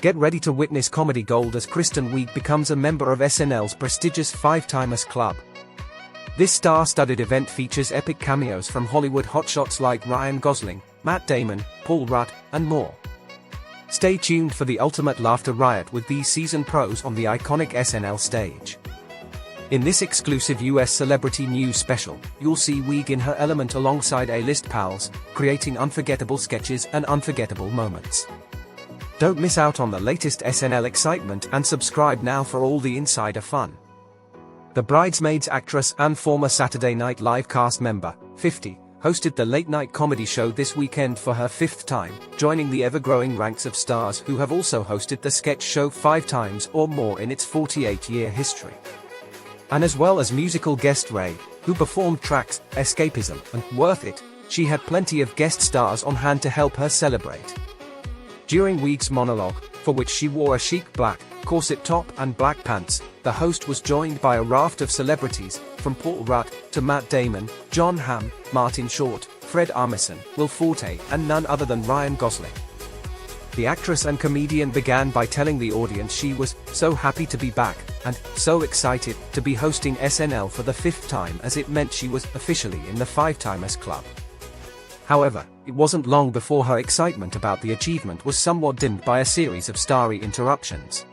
Get ready to witness comedy gold as Kristen Wiig becomes a member of SNL's prestigious Five-Timers Club. This star-studded event features epic cameos from Hollywood hotshots like Ryan Gosling, Matt Damon, Paul Rudd, and more. Stay tuned for the ultimate laughter riot with these seasoned pros on the iconic SNL stage. In this exclusive US Celebrity News special, you'll see Wiig in her element alongside A-list pals, creating unforgettable sketches and unforgettable moments. Don't miss out on the latest SNL excitement and subscribe now for all the insider fun. The Bridesmaids actress and former Saturday Night Live cast member, 50, hosted the late-night comedy show this weekend for her 5th time, joining the ever-growing ranks of stars who have also hosted the sketch show 5 times or more in its 48-year history. And as well as musical guest Ray, who performed tracks Escapism and Worth It, she had plenty of guest stars on hand to help her celebrate. During Wiig's monologue, for which she wore a chic black corset top and black pants, the host was joined by a raft of celebrities, from Paul Rudd to Matt Damon, Jon Hamm, Martin Short, Fred Armisen, Will Forte, and none other than Ryan Gosling. The actress and comedian began by telling the audience she was so happy to be back, and so excited to be hosting SNL for the 5th time, as it meant she was officially in the Five-Timers Club. However, it wasn't long before her excitement about the achievement was somewhat dimmed by a series of starry interruptions.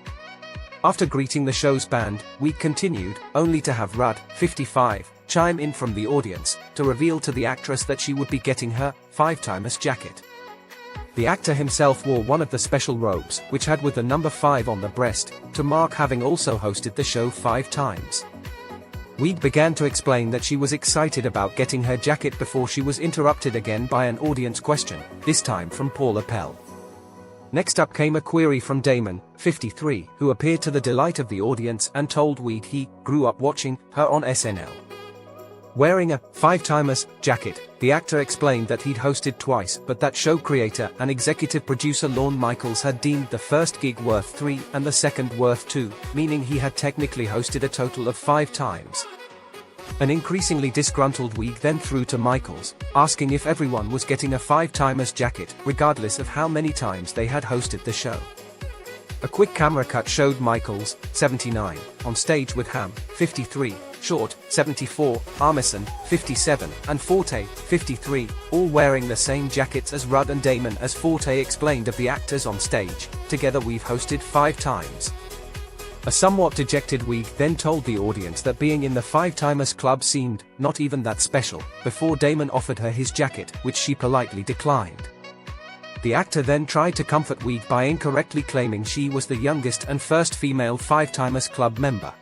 After greeting the show's band, Wiig continued, only to have Rudd, 55, chime in from the audience, to reveal to the actress that she would be getting her Five-Timers jacket. The actor himself wore one of the special robes, which had with the number 5 on the breast, to mark having also hosted the show 5 times. Wiig began to explain that she was excited about getting her jacket before she was interrupted again by an audience question, this time from Paul Appel. Next up came a query from Damon, 53, who appeared to the delight of the audience and told Wiig he grew up watching her on SNL. Wearing a Five-Timers jacket, the actor explained that he'd hosted twice, but that show creator and executive producer Lorne Michaels had deemed the first gig worth 3 and the second worth 2, meaning he had technically hosted a total of 5 times. An increasingly disgruntled Wiig then threw to Michaels, asking if everyone was getting a Five-Timers jacket, regardless of how many times they had hosted the show. A quick camera cut showed Michaels, 79, on stage with Hamm, 53, Short, 74, Armisen, 57, and Forte, 53, all wearing the same jackets as Rudd and Damon. As Forte explained of the actors on stage, together we've hosted 5 times. A somewhat dejected Wiig then told the audience that being in the Five-Timers Club seemed not even that special, before Damon offered her his jacket, which she politely declined. The actor then tried to comfort Wiig by incorrectly claiming she was the youngest and first female Five-Timers Club member,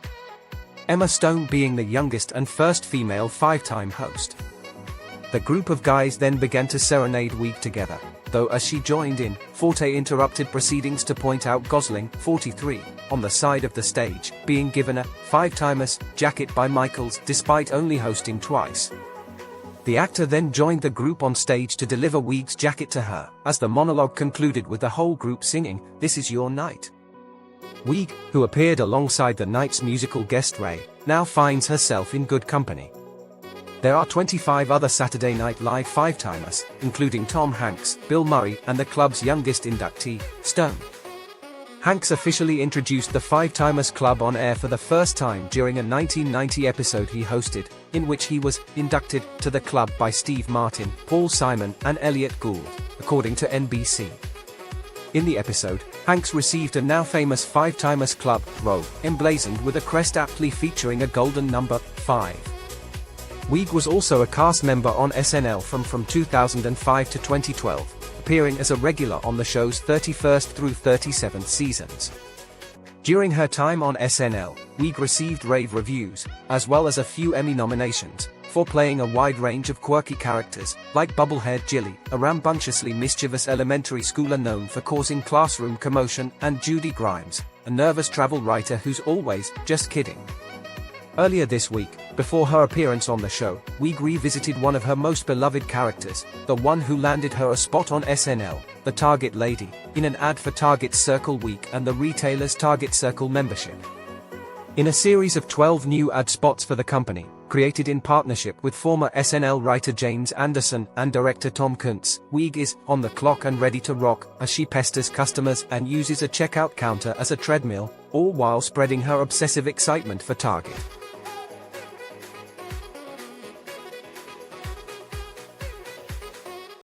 Emma Stone being the youngest and first female 5-time host. The group of guys then began to serenade Wiig together, though as she joined in, Forte interrupted proceedings to point out Gosling, 43, on the side of the stage, being given a Five-Timers jacket by Michaels despite only hosting twice. The actor then joined the group on stage to deliver Wiig's jacket to her, as the monologue concluded with the whole group singing, "This is your night." Wiig, who appeared alongside the night's musical guest Ray, now finds herself in good company. There are 25 other Saturday Night Live Five-Timers, including Tom Hanks, Bill Murray, and the club's youngest inductee, Stone. Hanks officially introduced the Five-Timers Club on air for the first time during a 1990 episode he hosted, in which he was inducted to the club by Steve Martin, Paul Simon, and Elliot Gould, according to NBC. In the episode, Hanks received a now famous Five-Timers Club robe, emblazoned with a crest aptly featuring a golden number, 5. Wiig was also a cast member on SNL from 2005 to 2012, appearing as a regular on the show's 31st through 37th seasons. During her time on SNL, Wiig received rave reviews, as well as a few Emmy nominations, for playing a wide range of quirky characters, like Bubblehead Jilly, a rambunctiously mischievous elementary schooler known for causing classroom commotion, and Judy Grimes, a nervous travel writer who's always just kidding. Earlier this week, before her appearance on the show, Wiig revisited one of her most beloved characters, the one who landed her a spot on SNL, the Target Lady, in an ad for Target's Circle Week and the retailer's Target Circle membership. In a series of 12 new ad spots for the company, Created in partnership with former SNL writer James Anderson and director Tom Kuntz, Wiig is on the clock and ready to rock as she pesters customers and uses a checkout counter as a treadmill, all while spreading her obsessive excitement for Target.